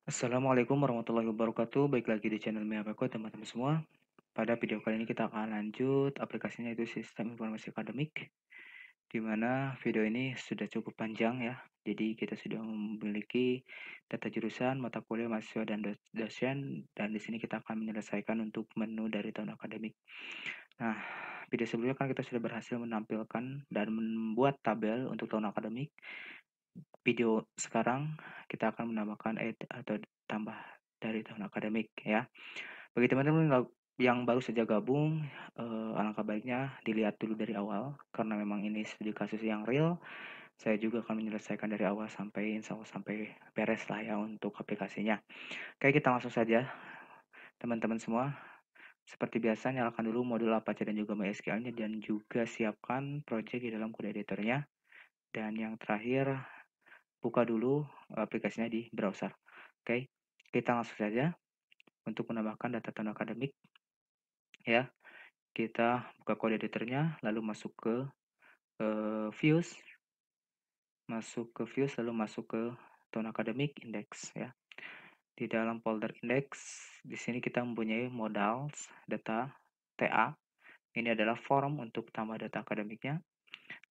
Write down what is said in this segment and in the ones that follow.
Assalamualaikum warahmatullahi wabarakatuh. Baik lagi di channel Miapeko teman-teman semua. Pada video kali ini kita akan lanjut aplikasinya itu sistem informasi akademik. Di mana video ini sudah cukup panjang ya. Jadi kita sudah memiliki data jurusan, mata kuliah, mahasiswa dan dosen, dan di sini kita akan menyelesaikan untuk menu dari tahun akademik. Nah, video sebelumnya kan kita sudah berhasil menampilkan dan membuat tabel untuk tahun akademik. Video sekarang kita akan menambahkan add atau tambah dari tahun akademik ya. Bagi teman-teman yang baru saja gabung, alangkah baiknya dilihat dulu dari awal karena memang ini studi kasus yang real. Saya juga akan menyelesaikan dari awal sampai insya Allah sampai beres lah ya untuk aplikasinya. Oke, kita langsung saja teman-teman semua. Seperti biasa, nyalakan dulu modul Apache dan juga MySQL-nya dan juga siapkan project di dalam code editornya. Dan yang terakhir, buka dulu aplikasinya di browser. Oke, kita langsung saja untuk menambahkan data tahun akademik ya. Kita buka kode editornya, lalu masuk ke views, lalu masuk ke tahun akademik index ya. Di dalam folder index, di sini kita mempunyai modals data TA. Ini adalah form untuk tambah data akademiknya.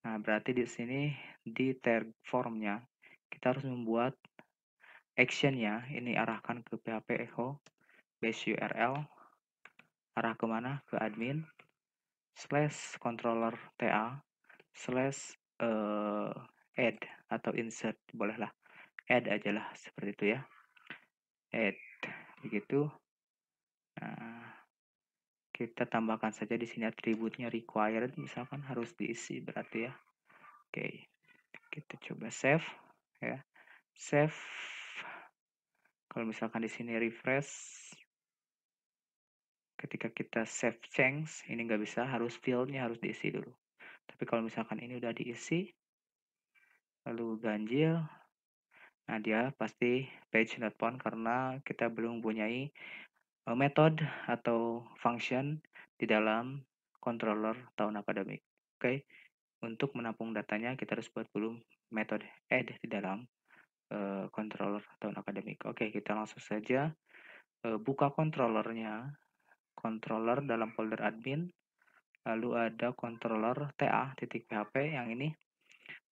Nah, berarti di sini di tag formnya kita harus membuat actionnya. Ini arahkan ke PHP echo base URL, arah kemana? Ke admin slash controller TA slash add atau insert, bolehlah add aja lah seperti itu ya, add begitu. Nah, kita tambahkan saja di sini atributnya required, misalkan harus diisi berarti ya. Oke, kita coba save ya, save. Kalau misalkan di sini refresh, ketika kita save change ini nggak bisa, harus fieldnya harus diisi dulu. Tapi kalau misalkan ini udah diisi lalu ganjil, nah dia pasti page not found karena kita belum mempunyai method atau function di dalam controller tahun akademik. Oke, untuk menampung datanya kita harus buat dulu metode add di dalam controller tahun akademik. Oke, kita langsung saja buka controllernya, controller dalam folder admin, lalu ada controller ta.php yang ini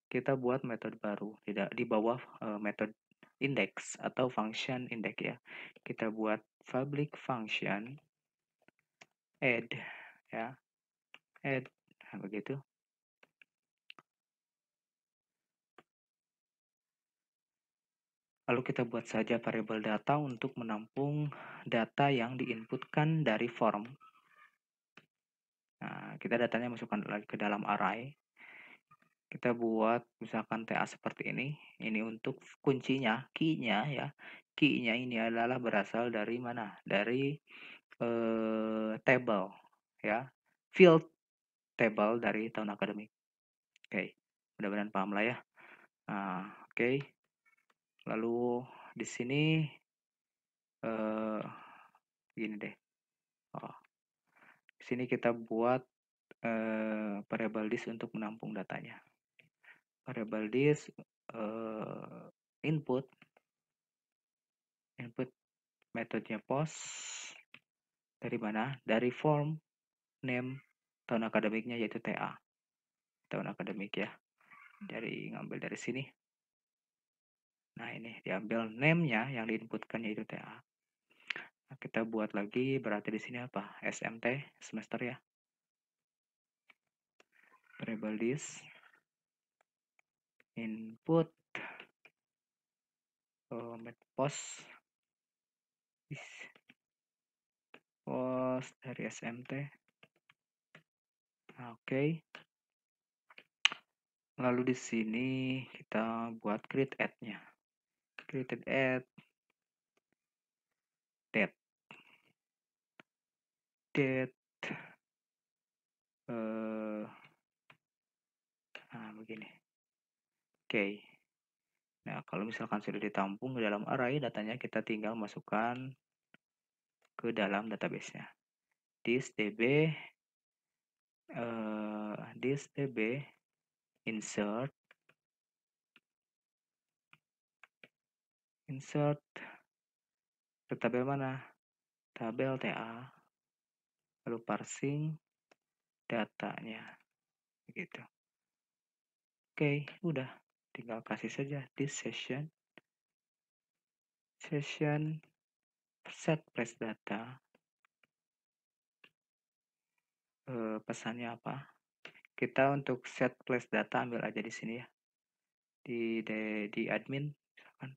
kita buat metode baru tidak di bawah metode index atau function index ya. Kita buat public function add ya, add, nah, begitu. Lalu kita buat saja variabel data untuk menampung data yang diinputkan dari form. Nah, kita datanya masukkan lagi ke dalam array. Kita buat misalkan TA seperti ini. Ini untuk kuncinya, key-nya ya. Key-nya ini adalah berasal dari mana? Dari table ya. Field table dari tahun akademik. Oke, mudah-mudahan paham lah ya. Nah, oke. Lalu di sini gini deh. Oh, di sini kita buat variable this untuk menampung datanya. Variable this input metodenya post dari mana? Dari form name tahun akademiknya yaitu TA. Tahun akademik ya. Ngambil dari sini. Nah, ini diambil name-nya yang diinputkan yaitu TA. Nah, kita buat lagi berarti di sini apa? SMT semester ya. Variable this input post dari SMT. Oke. Lalu di sini kita buat create add-nya. Create add date. Nah, begini. Oke. Nah, kalau misalkan sudah ditampung di dalam array, datanya kita tinggal masukkan ke dalam database-nya. This db insert Ke tabel mana? Tabel TA, lalu parsing datanya, gitu. Oke, udah. Tinggal kasih saja this session set place data. Pesannya apa? Kita untuk set place data ambil aja di sini ya. Di admin, misalkan.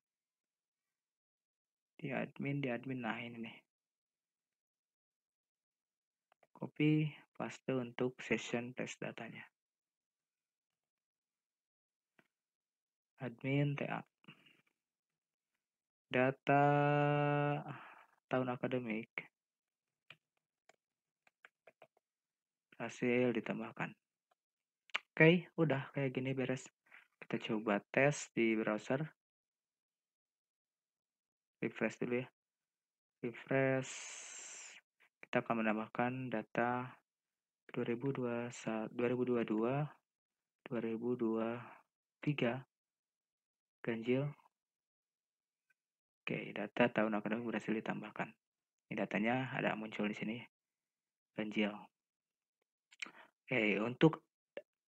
Di admin. Nah, ini nih. Copy, paste untuk session place datanya. Admin TA. Data tahun akademik. Hasil ditambahkan. Oke, udah kayak gini beres. Kita coba tes di browser. Refresh dulu ya. Refresh. Kita akan menambahkan data 2021, 2022, 2023 ganjil. Oke, data tahun akademik berhasil ditambahkan. Ini datanya ada muncul di sini. Ganjil. Oke, untuk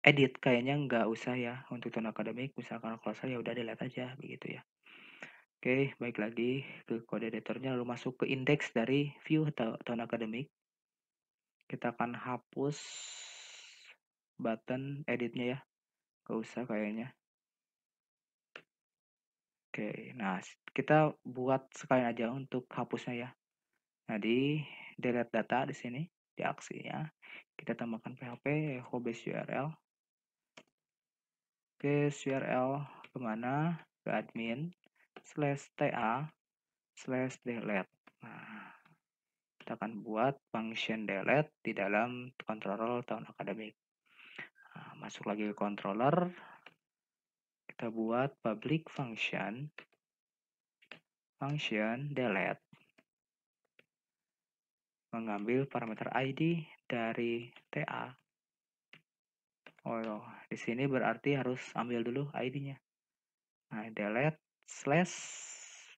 edit kayaknya nggak usah ya untuk tahun akademik. Misalkan kalau saya udah delete aja begitu ya. Oke, baik lagi ke kode editornya lalu masuk ke indeks dari view tahun akademik. Kita akan hapus button editnya ya. Gak usah kayaknya. Oke, nah kita buat sekalian aja untuk hapusnya ya. Nah di delete data di sini di aksinya kita tambahkan php echo base URL. Base URL kemana? Ke admin /ta/delete. Nah, kita akan buat function delete di dalam controller tahun akademik. Nah, masuk lagi ke controller, kita buat public function delete, mengambil parameter ID dari TA. Oh, di sini berarti harus ambil dulu ID-nya. Nah, delete slash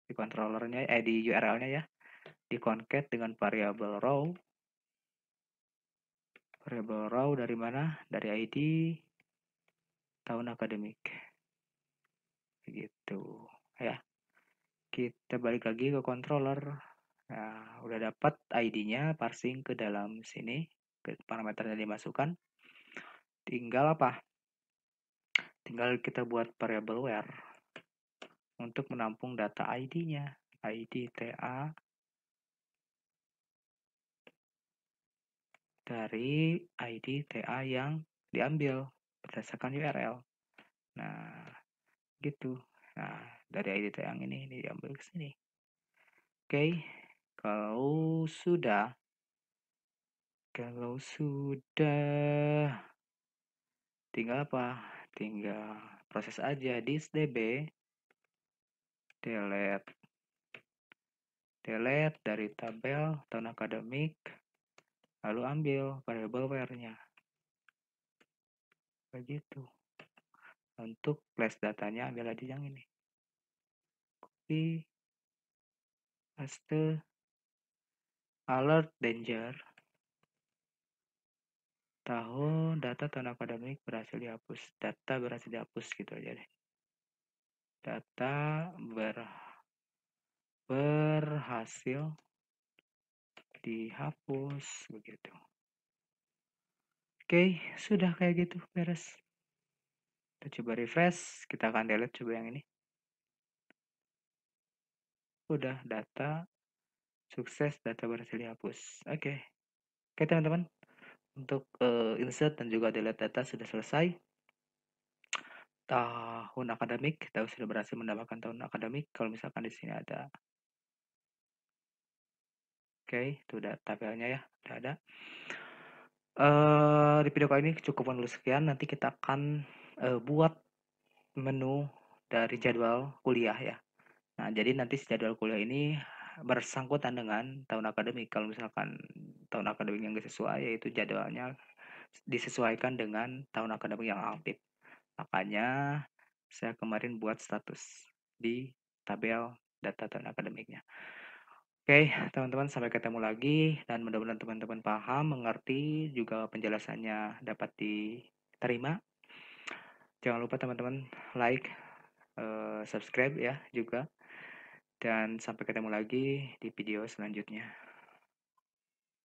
di controllernya, di URL-nya ya, di concat dengan variabel row. Variabel row dari mana? Dari ID tahun akademik. Begitu ya. Kita balik lagi ke controller. Nah, udah dapat ID-nya, parsing ke dalam sini, ke parameternya dimasukkan. Tinggal apa? Tinggal kita buat variabel where untuk menampung data ID-nya. ID TA dari ID TA yang diambil berdasarkan URL. Nah, gitu. Nah, dari ID TA yang ini diambil ke sini. Oke, kalau sudah tinggal apa? Tinggal proses aja db delete dari tabel tahun akademik, lalu ambil variabel where-nya. Begitu. Untuk place datanya ambil aja yang ini. Copy, paste, alert danger. Data tahun akademik berhasil dihapus. Data berhasil dihapus gitu aja deh. Data berhasil dihapus begitu. Oke, sudah kayak gitu beres. Kita coba refresh, kita akan delete coba yang ini. Udah data sukses, data berhasil dihapus. Oke. Oke teman-teman, untuk insert dan juga delete data sudah selesai. Tahun akademik, kita sudah berhasil mendapatkan tahun akademik. Kalau misalkan di sini ada, oke, itu udah tabelnya ya, udah ada. Di video kali ini cukup dulu sekian. Nanti kita akan buat menu dari jadwal kuliah ya. Nah, jadi nanti jadwal kuliah ini bersangkutan dengan tahun akademik. Kalau misalkan tahun akademik yang sesuai, yaitu jadwalnya disesuaikan dengan tahun akademik yang aktif. Makanya saya kemarin buat status di tabel data tahun akademiknya. Oke, teman-teman, sampai ketemu lagi dan mudah-mudahan teman-teman paham, mengerti, juga penjelasannya dapat diterima. Jangan lupa teman-teman like, subscribe ya juga, dan sampai ketemu lagi di video selanjutnya.